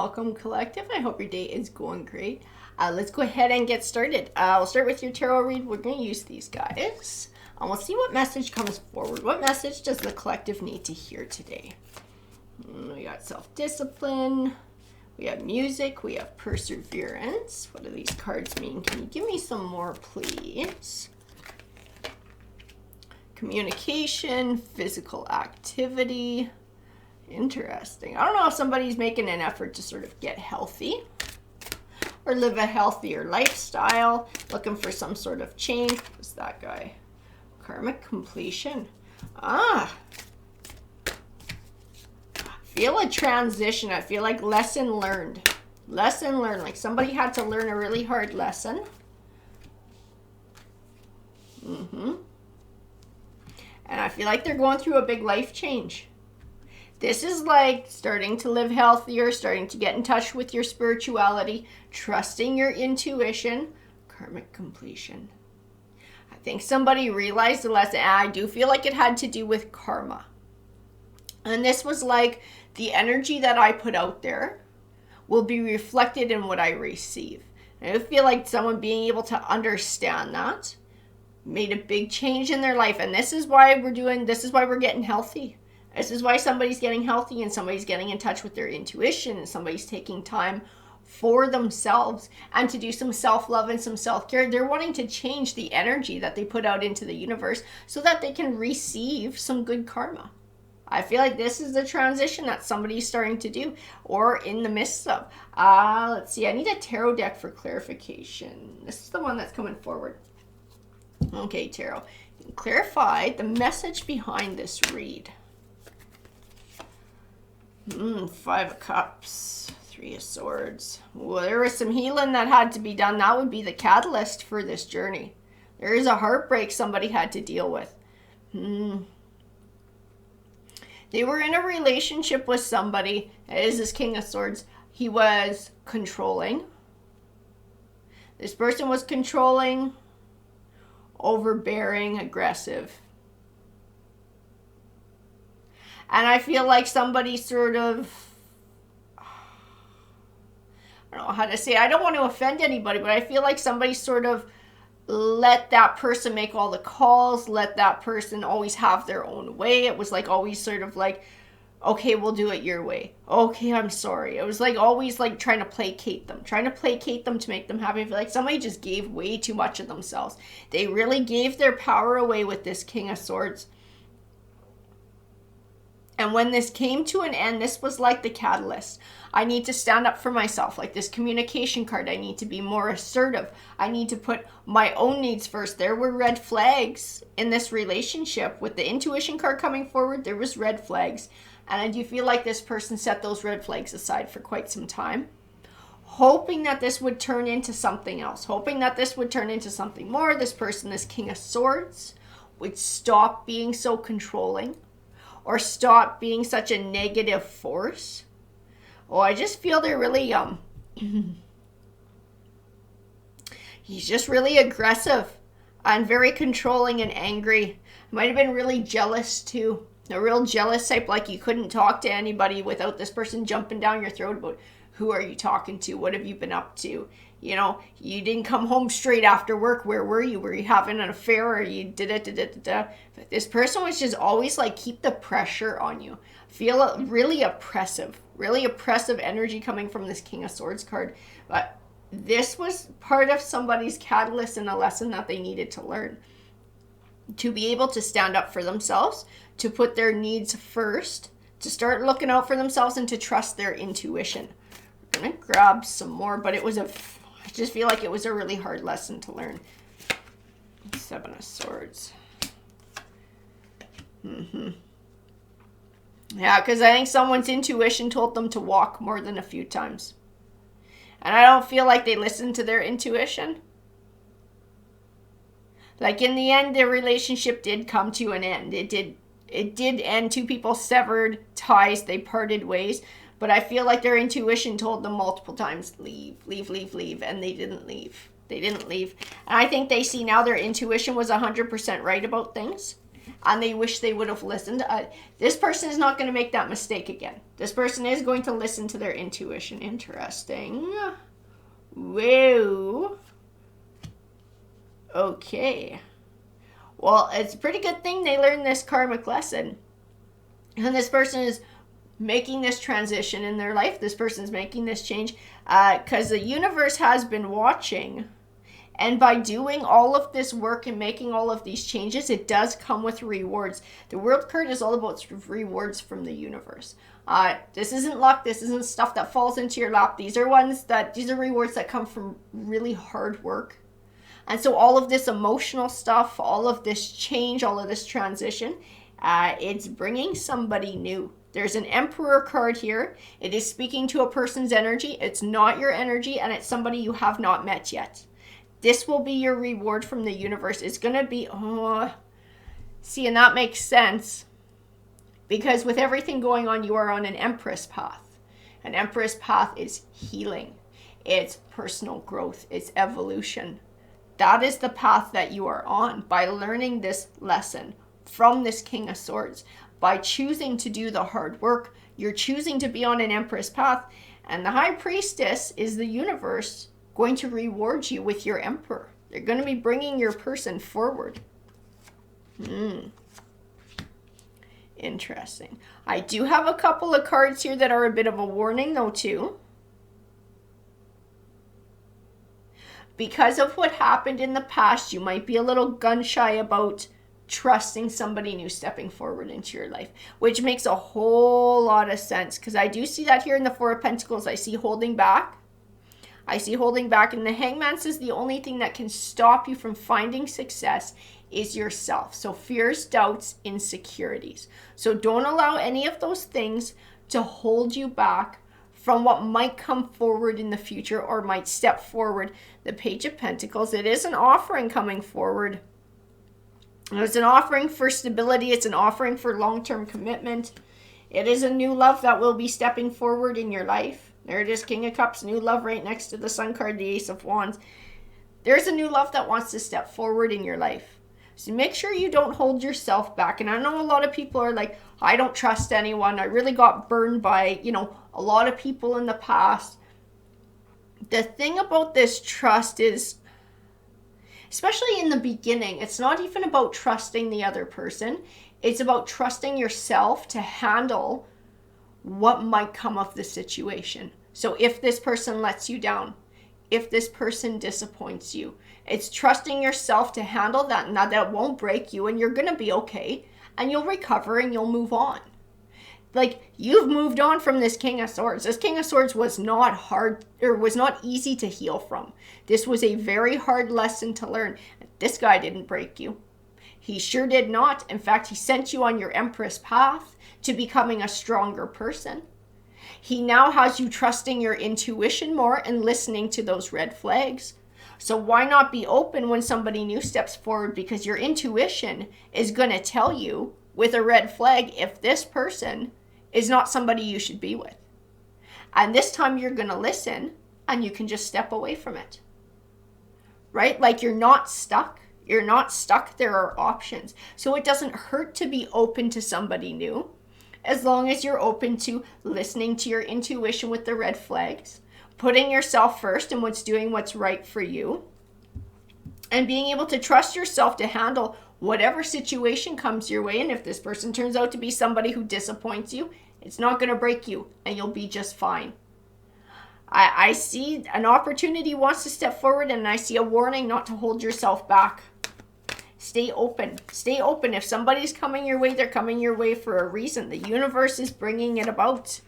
Welcome, collective. I hope your day is going great. Let's go ahead and get started. We'll start with your tarot read. We're going to use these guys. We'll see what message comes forward. What message does the collective need to hear today? We got self-discipline. We have music. We have perseverance. What do these cards mean? Can you give me some more, please? Communication, physical activity. Interesting. I don't know if somebody's making an effort to sort of get healthy or live a healthier lifestyle, looking for some sort of change. What's that guy? Karmic completion. Feel a transition. I feel like lesson learned. Lesson learned. Like somebody had to learn a really hard lesson. And I feel like they're going through a big life change. This is like starting to live healthier, starting to get in touch with your spirituality, trusting your intuition. Karmic completion. I think somebody realized the lesson. I do feel like it had to do with karma. And this was like the energy that I put out there will be reflected in what I receive. And I feel like someone being able to understand that made a big change in their life. And this is why we're getting healthy. This is why somebody's getting healthy and somebody's getting in touch with their intuition and somebody's taking time for themselves and to do some self-love and some self-care. They're wanting to change the energy that they put out into the universe so that they can receive some good karma. I feel like this is the transition that somebody's starting to do or in the midst of. Let's see. I need a tarot deck for clarification. This is the one that's coming forward. Okay, tarot. Clarify the message behind this read. 5 of Cups, 3 of Swords. Well, there was some healing that had to be done. That would be the catalyst for this journey. There is a heartbreak somebody had to deal with. They were in a relationship with somebody. It is this King of Swords. He was controlling. This person was controlling, overbearing, aggressive. And I feel like somebody sort of, I don't know how to say it. I don't want to offend anybody, but I feel like somebody sort of let that person make all the calls, let that person always have their own way. It was like always sort of like, okay, we'll do it your way. Okay, I'm sorry. It was like always like trying to placate them to make them happy. I feel like somebody just gave way too much of themselves. They really gave their power away with this King of Swords. And when this came to an end, this was like the catalyst. I need to stand up for myself. Like this communication card, I need to be more assertive. I need to put my own needs first. There were red flags in this relationship. With the intuition card coming forward, there was red flags. And I do feel like this person set those red flags aside for quite some time, hoping that this would turn into something else, hoping that this would turn into something more. This person, this King of Swords, would stop being so controlling, or stop being such a negative force. Oh, I just feel they're really, he's just really aggressive and very controlling and angry. Might have been really jealous too. A real jealous type, like you couldn't talk to anybody without this person jumping down your throat about who are you talking to? What have you been up to? You know, you didn't come home straight after work. Where were you? Were you having an affair or you did it? But this person was just always like, keep the pressure on you. Feel really oppressive energy coming from this King of Swords card. But this was part of somebody's catalyst and a lesson that they needed to learn. To be able to stand up for themselves, to put their needs first, to start looking out for themselves and to trust their intuition. I'm going to grab some more, but I just feel like it was a really hard lesson to learn. 7 of Swords. Yeah, because I think someone's intuition told them to walk more than a few times. And I don't feel like they listened to their intuition. Like in the end, their relationship did come to an end. It did end. Two people severed ties. They parted ways. But I feel like their intuition told them multiple times, leave, and they didn't leave. And I think they see now their intuition was 100% right about things. and they wish they would have listened. This person is not going to make that mistake again. This person is going to listen to their intuition. Interesting. Whoa. Okay. Well, it's a pretty good thing they learned this karmic lesson. And this person is making this transition in their life. This person's making this change because the universe has been watching. And by doing all of this work and making all of these changes, it does come with rewards. The World card is all about rewards from the universe. This isn't luck. This isn't stuff that falls into your lap. These are rewards that come from really hard work. And so all of this emotional stuff, all of this change, all of this transition, it's bringing somebody new. There's an Emperor card here. It is speaking to a person's energy. It's not your energy, and it's somebody you have not met yet. This will be your reward from the universe. It's going to be, see, and that makes sense. Because with everything going on, you are on an Empress path. An Empress path is healing. It's personal growth. It's evolution. That is the path that you are on by learning this lesson from this King of Swords. By choosing to do the hard work, you're choosing to be on an Empress path. And the High Priestess is the universe going to reward you with your Emperor. They're going to be bringing your person forward. Interesting. I do have a couple of cards here that are a bit of a warning though too. Because of what happened in the past, you might be a little gun shy about trusting somebody new stepping forward into your life, which makes a whole lot of sense because I do see that here in the Four of Pentacles. I see holding back. I see holding back, and the Hangman says the only thing that can stop you from finding success is yourself. So fears, doubts, insecurities. So don't allow any of those things to hold you back from what might come forward in the future or might step forward. The Page of Pentacles, it is an offering coming forward. It's an offering for stability. It's an offering for long-term commitment. It is a new love that will be stepping forward in your life. There it is, King of Cups, new love right next to the Sun card, the Ace of Wands. There's a new love that wants to step forward in your life. So make sure you don't hold yourself back. And I know a lot of people are like, I don't trust anyone. I really got burned by, a lot of people in the past. The thing about this trust is, especially in the beginning, it's not even about trusting the other person. It's about trusting yourself to handle what might come of the situation. So if this person lets you down, if this person disappoints you, it's trusting yourself to handle that, and that won't break you, and you're going to be okay, and you'll recover and you'll move on. Like, you've moved on from this King of Swords. This King of Swords was not hard, or was not easy to heal from. This was a very hard lesson to learn. This guy didn't break you. He sure did not. In fact, he sent you on your Empress path to becoming a stronger person. He now has you trusting your intuition more and listening to those red flags. So why not be open when somebody new steps forward? Because your intuition is going to tell you with a red flag if this person is not somebody you should be with. And this time you're going to listen and you can just step away from it. Right? Like, you're not stuck. You're not stuck. There are options. So it doesn't hurt to be open to somebody new, as long as you're open to listening to your intuition with the red flags, putting yourself first and what's right for you, and being able to trust yourself to handle whatever situation comes your way. And if this person turns out to be somebody who disappoints you, it's not going to break you and you'll be just fine. I see an opportunity wants to step forward, and I see a warning not to hold yourself back. Stay open. Stay open. If somebody's coming your way, they're coming your way for a reason. The universe is bringing it about.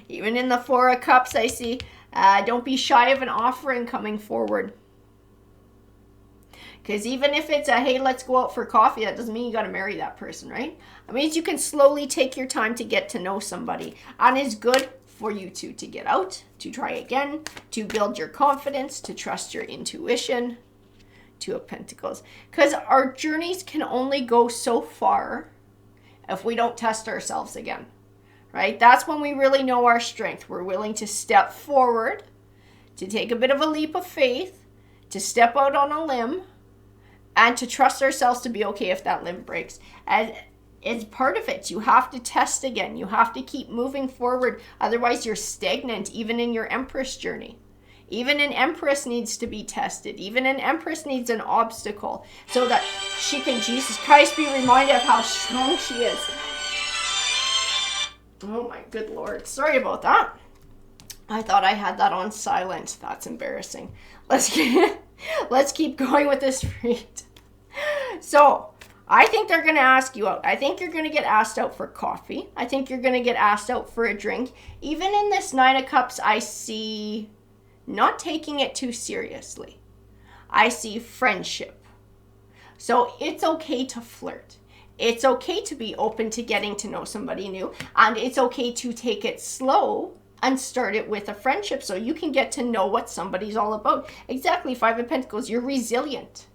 Even in the Four of Cups, I see, don't be shy of an offering coming forward. Because even if it's a, hey, let's go out for coffee, that doesn't mean you got to marry that person, right? It means you can slowly take your time to get to know somebody. And it's good for you to get out, to try again, to build your confidence, to trust your intuition. Two of Pentacles. Because our journeys can only go so far if we don't test ourselves again, right? That's when we really know our strength. We're willing to step forward, to take a bit of a leap of faith, to step out on a limb, and to trust ourselves to be okay if that limb breaks. And it's part of it. You have to test again. You have to keep moving forward. Otherwise, you're stagnant, even in your Empress journey. Even an Empress needs to be tested. Even an Empress needs an obstacle so that she can, Jesus Christ, be reminded of how strong she is. Oh my good Lord. Sorry about that. I thought I had that on silent. That's embarrassing. Let's keep going with this read. So, I think they're going to ask you out. I think you're going to get asked out for coffee. I think you're going to get asked out for a drink. Even in this Nine of Cups, I see not taking it too seriously. I see friendship. So it's okay to flirt. It's okay to be open to getting to know somebody new. And it's okay to take it slow and start it with a friendship so you can get to know what somebody's all about. Exactly, Five of Pentacles. You're resilient.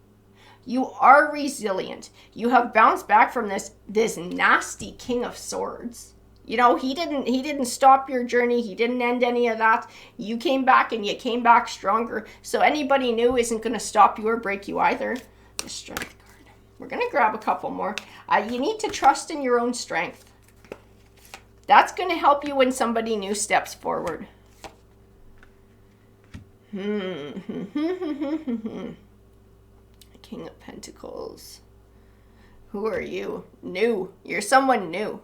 You are resilient. You have bounced back from this nasty King of Swords. You know, he didn't stop your journey. He didn't end any of that. You came back and you came back stronger. So anybody new isn't going to stop you or break you either. The Strength card. We're going to grab a couple more. You need to trust in your own strength. That's going to help you when somebody new steps forward. King of Pentacles. Who are you? New. You're someone new.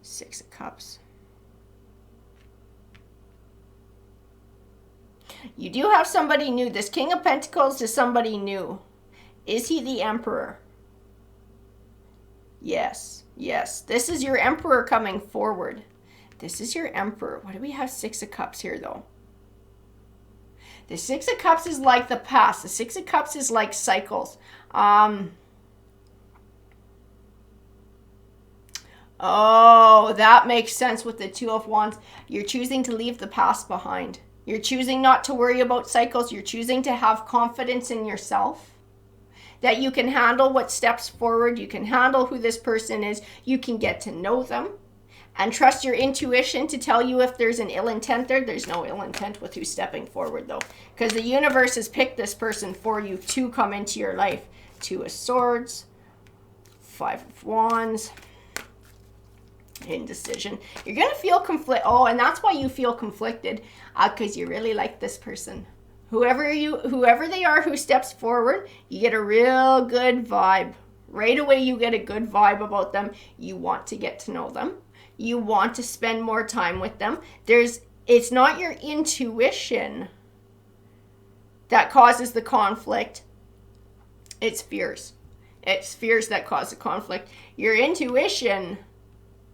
Six of Cups. You do have somebody new. This King of Pentacles is somebody new. Is he the Emperor? Yes. Yes. This is your Emperor coming forward. This is your Emperor. Why do we have Six of Cups here, though? The Six of Cups is like the past. The Six of Cups is like cycles. Oh, that makes sense with the Two of Wands. You're choosing to leave the past behind. You're choosing not to worry about cycles. You're choosing to have confidence in yourself. That you can handle what steps forward. You can handle who this person is. You can get to know them. And trust your intuition to tell you if there's an ill intent there. There's no ill intent with who's stepping forward, though. Because the universe has picked this person for you to come into your life. Two of Swords. Five of Wands. Indecision. You're going to feel conflict. Oh, and that's why you feel conflicted. Because you really like this person. Whoever they are who steps forward, you get a real good vibe. Right away, you get a good vibe about them. You want to get to know them. You want to spend more time with them. It's not your intuition that causes the conflict. It's fears. It's fears that cause the conflict. Your intuition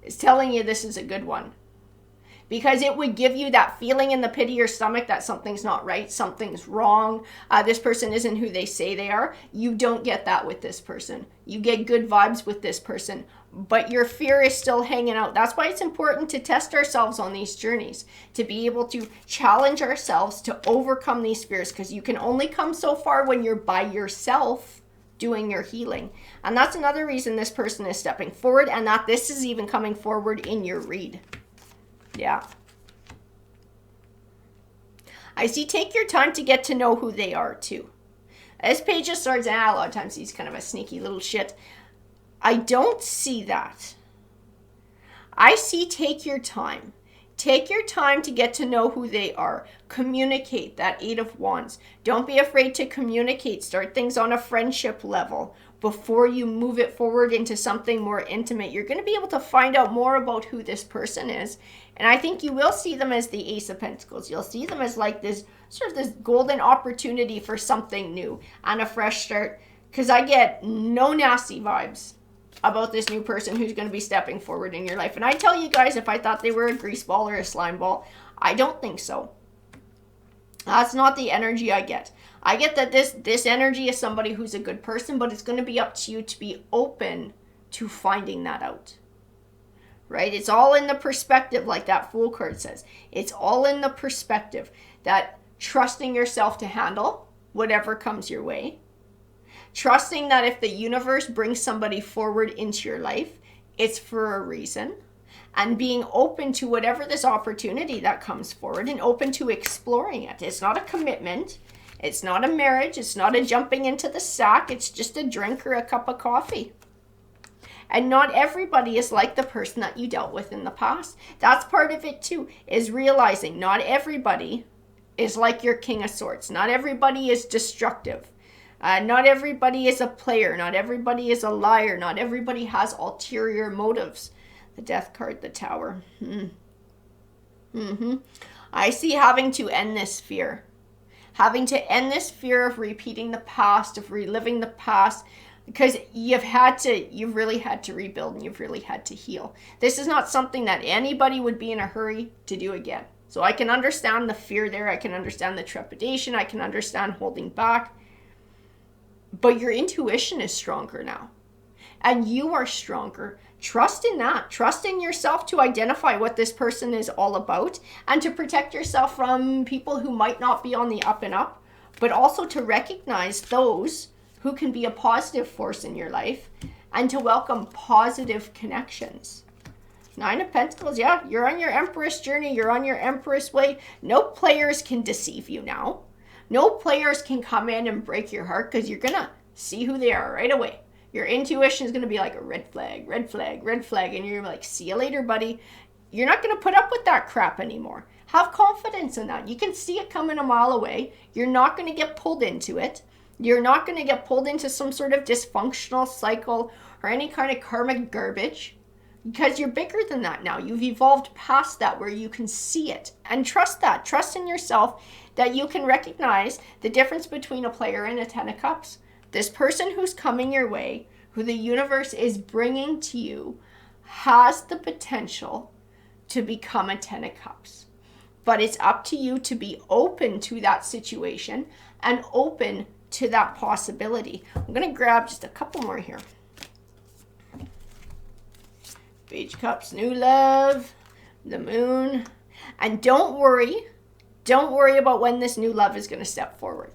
is telling you this is a good one. Because it would give you that feeling in the pit of your stomach that something's not right, something's wrong, this person isn't who they say they are. You don't get that with this person. You get good vibes with this person, but your fear is still hanging out. That's why it's important to test ourselves on these journeys, to be able to challenge ourselves to overcome these fears, because you can only come so far when you're by yourself doing your healing. And that's another reason this person is stepping forward, and that this is even coming forward in your read. Yeah. I see take your time to get to know who they are too. This Page of Swords, and a lot of times he's kind of a sneaky little shit. I don't see that. I see take your time. Take your time to get to know who they are. Communicate, that Eight of Wands. Don't be afraid to communicate. Start things on a friendship level before you move it forward into something more intimate. You're going to be able to find out more about who this person is. And I think you will see them as the Ace of Pentacles. You'll see them as like this sort of this golden opportunity for something new and a fresh start. Because I get no nasty vibes about this new person who's going to be stepping forward in your life. And I tell you guys, if I thought they were a grease ball or a slime ball, I don't think so. That's not the energy I get. I get that this energy is somebody who's a good person, but it's going to be up to you to be open to finding that out. Right? It's all in the perspective, like that Fool card says. It's all in the perspective that trusting yourself to handle whatever comes your way. Trusting that if the universe brings somebody forward into your life, it's for a reason. and being open to whatever this opportunity that comes forward and open to exploring it. It's not a commitment. It's not a marriage. It's not a jumping into the sack. It's just a drink or a cup of coffee. And not everybody is like the person that you dealt with in the past. That's part of it too, is realizing not everybody is like your King of Swords. Not everybody is destructive. Not everybody is a player. Not everybody is a liar. Not everybody has ulterior motives. The Death card, the Tower. I see having to end this fear. Having to end this fear of repeating the past, of reliving the past, because you've really had to rebuild and you've really had to heal. This is not something that anybody would be in a hurry to do again. So I can understand the fear there. I can understand the trepidation. I can understand holding back. But your intuition is stronger now. And you are stronger. Trust in that. Trust in yourself to identify what this person is all about and to protect yourself from people who might not be on the up and up, but also to recognize those who can be a positive force in your life and to welcome positive connections. Nine of Pentacles, yeah, you're on your Empress journey. You're on your Empress way. No players can deceive you now. No players can come in and break your heart because you're going to see who they are right away. Your intuition is going to be like a red flag, red flag, red flag. And you're like, see you later, buddy. You're not going to put up with that crap anymore. Have confidence in that. You can see it coming a mile away. You're not going to get pulled into it. You're not going to get pulled into some sort of dysfunctional cycle or any kind of karmic garbage because you're bigger than that now. You've evolved past that where you can see it and trust that. Trust in yourself that you can recognize the difference between a player and a Ten of Cups. This person who's coming your way, who the universe is bringing to you, has the potential to become a Ten of Cups. But it's up to you to be open to that situation and open to that possibility. I'm going to grab just a couple more here. Page of Cups, new love, the Moon. And don't worry about when this new love is going to step forward.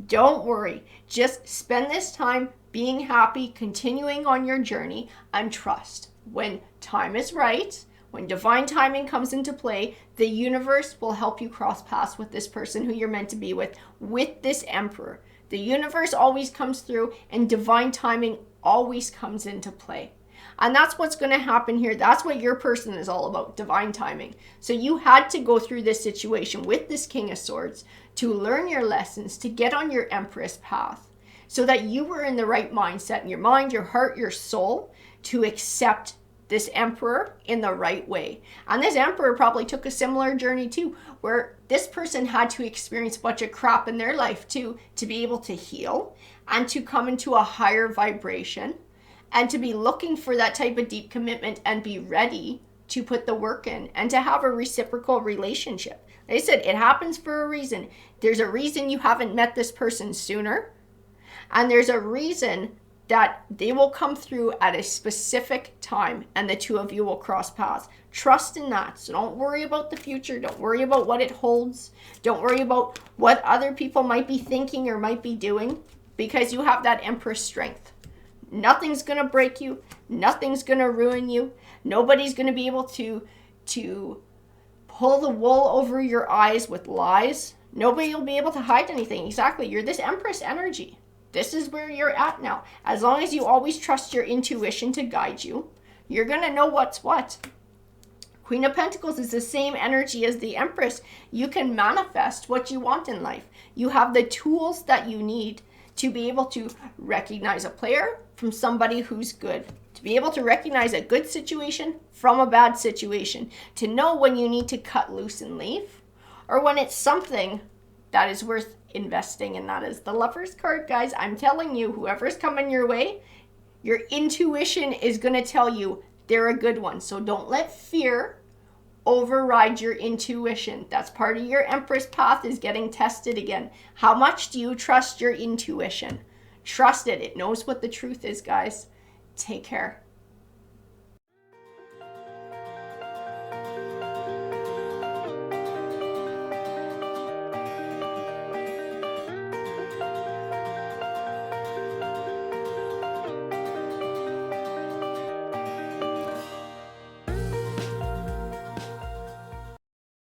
Don't worry. Just spend this time being happy, continuing on your journey, and trust. When time is right, when divine timing comes into play, the universe will help you cross paths with this person who you're meant to be with this Emperor. The universe always comes through and divine timing always comes into play. And that's what's going to happen here. That's what your person is all about, divine timing. So you had to go through this situation with this King of Swords to learn your lessons, to get on your Empress path, so that you were in the right mindset in your mind, your heart, your soul, to accept this Emperor in the right way. And this Emperor probably took a similar journey too, where this person had to experience a bunch of crap in their life too, to be able to heal and to come into a higher vibration and to be looking for that type of deep commitment and be ready to put the work in and to have a reciprocal relationship. They said it happens for a reason. There's a reason you haven't met this person sooner. And there's a reason that they will come through at a specific time and the two of you will cross paths. Trust in that. So don't worry about the future. Don't worry about what it holds. Don't worry about what other people might be thinking or might be doing, because you have that Empress strength. Nothing's going to break you. Nothing's going to ruin you. Nobody's going to be able to pull the wool over your eyes with lies. Nobody will be able to hide anything. Exactly. You're this Empress energy. This is where you're at now. As long as you always trust your intuition to guide you, you're going to know what's what. Queen of Pentacles is the same energy as the Empress. You can manifest what you want in life. You have the tools that you need to be able to recognize a player from somebody who's good, to be able to recognize a good situation from a bad situation, to know when you need to cut loose and leave, or when it's something that is worth investing in. That is the Lover's card, guys. I'm telling you, whoever's coming your way, your intuition is going to tell you they're a good one. So don't let fear override your intuition. That's part of your Empress path, is getting tested again. How much do you trust your intuition? Trust it. It knows what the truth is, guys. Take care.